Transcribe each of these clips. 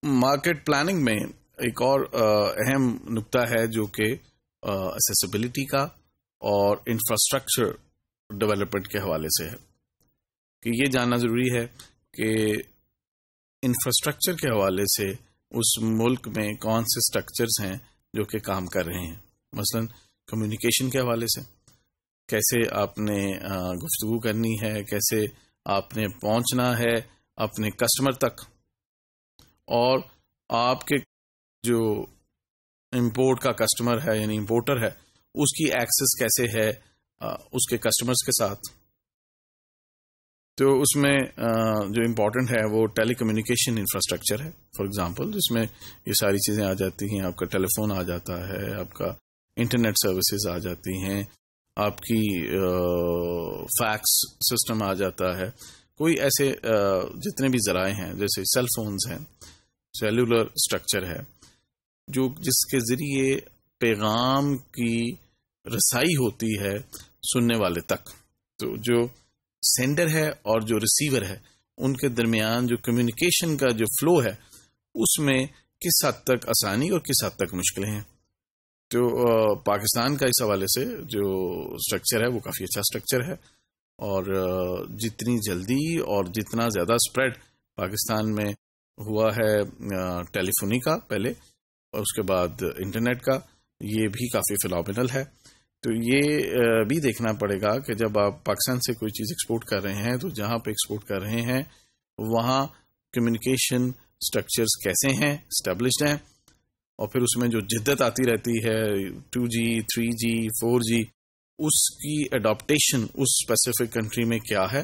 Market planning میں ایک اور اہم نکتہ ہے جو کہ اسیسیبلٹی کا اور انفراسٹرکچر ڈیولپمنٹ کے حوالے سے ہے، کہ یہ جاننا ضروری ہے کہ انفراسٹرکچر کے حوالے سے اس ملک میں کون سے سٹرکچرز ہیں جو کہ کام کر رہے ہیں. مثلا کمیونیکیشن کے حوالے سے کیسے آپ نے گفتگو کرنی ہے، کیسے آپ نے پہنچنا ہے اپنے کسٹمر تک، اور آپ کے جو امپورٹ کا کسٹمر ہے یعنی امپورٹر ہے اس کی ایکسس کیسے ہے اس کے کسٹمرز کے ساتھ. تو اس میں جو امپورٹنٹ ہے وہ ٹیلی کمیونیکیشن انفراسٹرکچر ہے، فار ایگزامپل، جس میں یہ ساری چیزیں آ جاتی ہیں. آپ کا ٹیلی فون آ جاتا ہے، آپ کا انٹرنیٹ سروسز آ جاتی ہیں، آپ کی فیکس سسٹم آ جاتا ہے. کوئی ایسے جتنے بھی ذرائع ہیں جیسے سیل فونز ہیں، سیلولر اسٹرکچر ہے، جو جس کے ذریعے پیغام کی رسائی ہوتی ہے سننے والے تک. تو جو سینڈر ہے اور جو ریسیور ہے ان کے درمیان جو کمیونیکیشن کا جو فلو ہے اس میں کس حد تک آسانی اور کس حد تک مشکلیں ہیں. تو پاکستان کا اس حوالے سے جو اسٹرکچر ہے وہ کافی اچھا اسٹرکچر ہے، اور جتنی جلدی اور جتنا زیادہ اسپریڈ پاکستان میں ہوا ہے ٹیلی فونی کا پہلے اور اس کے بعد انٹرنیٹ کا، یہ بھی کافی فینومینل ہے. تو یہ بھی دیکھنا پڑے گا کہ جب آپ پاکستان سے کوئی چیز ایکسپورٹ کر رہے ہیں تو جہاں پہ ایکسپورٹ کر رہے ہیں وہاں کمیونیکیشن اسٹرکچرز کیسے ہیں، اسٹیبلشڈ ہیں، اور پھر اس میں جو جدت آتی رہتی ہے 2G 3G 4G اس کی اڈاپٹیشن اس اسپیسیفک کنٹری میں کیا ہے،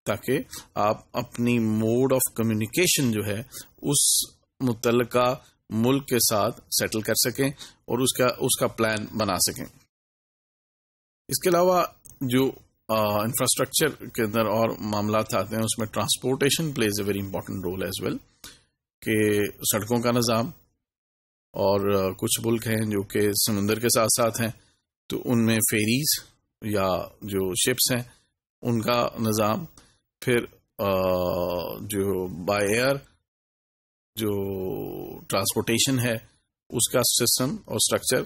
تاکہ آپ اپنی موڈ آف کمیونیکیشن جو ہے اس متعلقہ ملک کے ساتھ سیٹل کر سکیں اور اس کا پلان بنا سکیں. اس کے علاوہ جو انفراسٹرکچر کے اندر اور معاملات آتے ہیں اس میں transportation plays a very important role as well, کہ سڑکوں کا نظام، اور کچھ ملک ہیں جو کہ سمندر کے ساتھ ساتھ ہیں تو ان میں فیریز یا جو شپس ہیں ان کا نظام، پھر جو بائی ایئر جو ٹرانسپورٹیشن ہے اس کا سسٹم اور اسٹرکچر،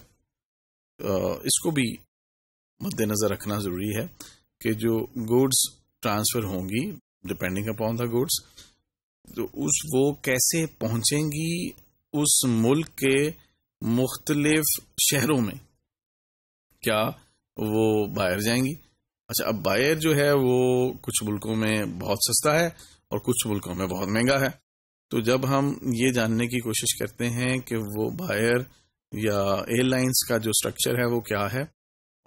اس کو بھی مد نظر رکھنا ضروری ہے کہ جو گوڈز ٹرانسفر ہوں گی ڈپینڈنگ اپون دا گوڈز، تو وہ کیسے پہنچیں گی اس ملک کے مختلف شہروں میں، کیا وہ باہر جائیں گی. اچھا، اب بائر جو ہے وہ کچھ ملکوں میں بہت سستا ہے اور کچھ ملکوں میں بہت مہنگا ہے. تو جب ہم یہ جاننے کی کوشش کرتے ہیں کہ وہ بائر یا ایئر لائنز کا جو اسٹرکچر ہے وہ کیا ہے،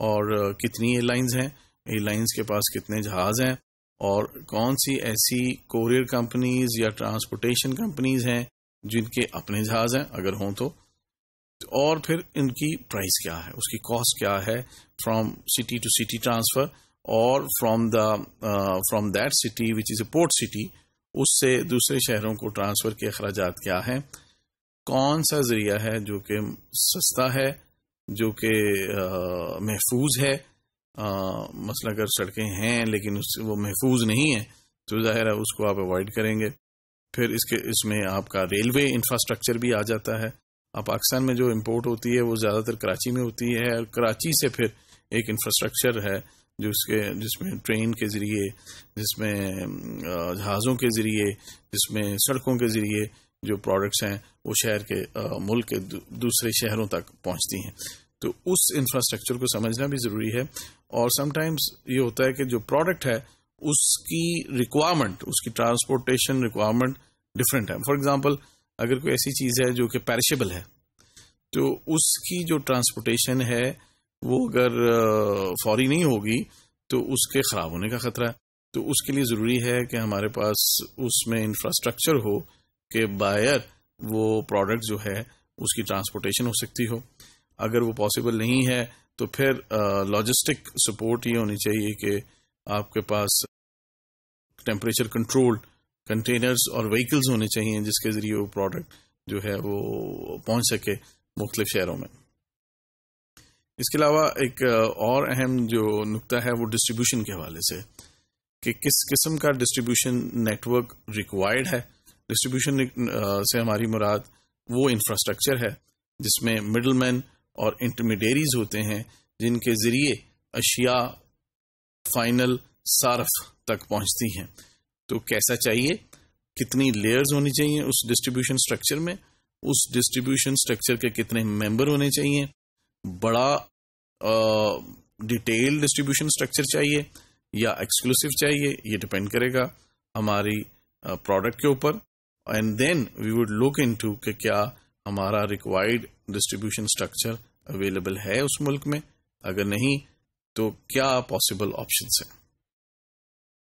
اور کتنی ایئر لائنز ہیں، ایئر لائنز کے پاس کتنے جہاز ہیں، اور کون سی ایسی کوریئر کمپنیز یا ٹرانسپورٹیشن کمپنیز ہیں جن کے اپنے جہاز ہیں اگر ہوں تو، اور پھر ان کی پرائس کیا ہے، اس کی کاسٹ کیا ہے from city to city transfer, اور from that city which is a port city اس سے دوسرے شہروں کو ٹرانسفر کے اخراجات کیا ہیں، کون سا ذریعہ ہے جو کہ سستا ہے، جو کہ محفوظ ہے. مثلا اگر سڑکیں ہیں لیکن وہ محفوظ نہیں ہیں تو ظاہر ہے اس کو آپ اوائڈ کریں گے. پھر اس میں آپ کا ریلوے انفراسٹرکچر بھی آ جاتا ہے. اب پاکستان میں جو امپورٹ ہوتی ہے وہ زیادہ تر کراچی میں ہوتی ہے، اور کراچی سے پھر ایک انفراسٹرکچر ہے جس میں ٹرین کے ذریعے، جس میں جہازوں کے ذریعے، جس میں سڑکوں کے ذریعے جو پروڈکٹس ہیں وہ شہر کے ملک کے دوسرے شہروں تک پہنچتی ہیں. تو اس انفراسٹرکچر کو سمجھنا بھی ضروری ہے. اور سم ٹائمز یہ ہوتا ہے کہ جو پروڈکٹ ہے اس کی ریکوائرمنٹ، اس کی ٹرانسپورٹیشن ریکوائرمنٹ ڈفرینٹ ہے. فار ایگزامپل، اگر کوئی ایسی چیز ہے جو کہ پیرشیبل ہے تو اس کی جو ٹرانسپورٹیشن ہے وہ اگر فوری نہیں ہوگی تو اس کے خراب ہونے کا خطرہ ہے. تو اس کے لیے ضروری ہے کہ ہمارے پاس اس میں انفراسٹرکچر ہو کہ بائر وہ پروڈکٹ جو ہے اس کی ٹرانسپورٹیشن ہو سکتی ہو. اگر وہ پاسبل نہیں ہے تو پھر لاجسٹک سپورٹ یہ ہونی چاہیے کہ آپ کے پاس ٹیمپریچر کنٹرول کنٹینرز اور وہیکلز ہونے چاہیے جس کے ذریعے وہ پروڈکٹ جو ہے وہ پہنچ سکے مختلف شہروں میں. اس کے علاوہ ایک اور اہم جو نکتہ ہے وہ ڈسٹریبیوشن کے حوالے سے، کہ کس قسم کا ڈسٹریبیوشن نیٹ ورک ریکوائرڈ ہے ڈسٹریبیوشن سے ہماری مراد وہ انفراسٹرکچر ہے جس میں مڈل مین اور انٹرمیڈیریز ہوتے ہیں جن کے ذریعے اشیاء فائنل صارف تک پہنچتی ہیں. تو کیسا چاہیے، کتنی لیئرز ہونی چاہیے اس ڈسٹریبیوشن اسٹرکچر میں، اس ڈسٹریبیوشن اسٹرکچر کے کتنے ممبر ہونے چاہیے، بڑا ڈیٹیل ڈسٹریبیوشن اسٹرکچر چاہیے یا ایکسکلوسیو چاہیے، یہ ڈپینڈ کرے گا ہماری پروڈکٹ کے اوپر. And then we would look into کہ کیا ہمارا ریکوائرڈ ڈسٹریبیوشن اسٹرکچر اویلیبل ہے اس ملک میں، اگر نہیں تو کیا پاسبل آپشنس ہیں.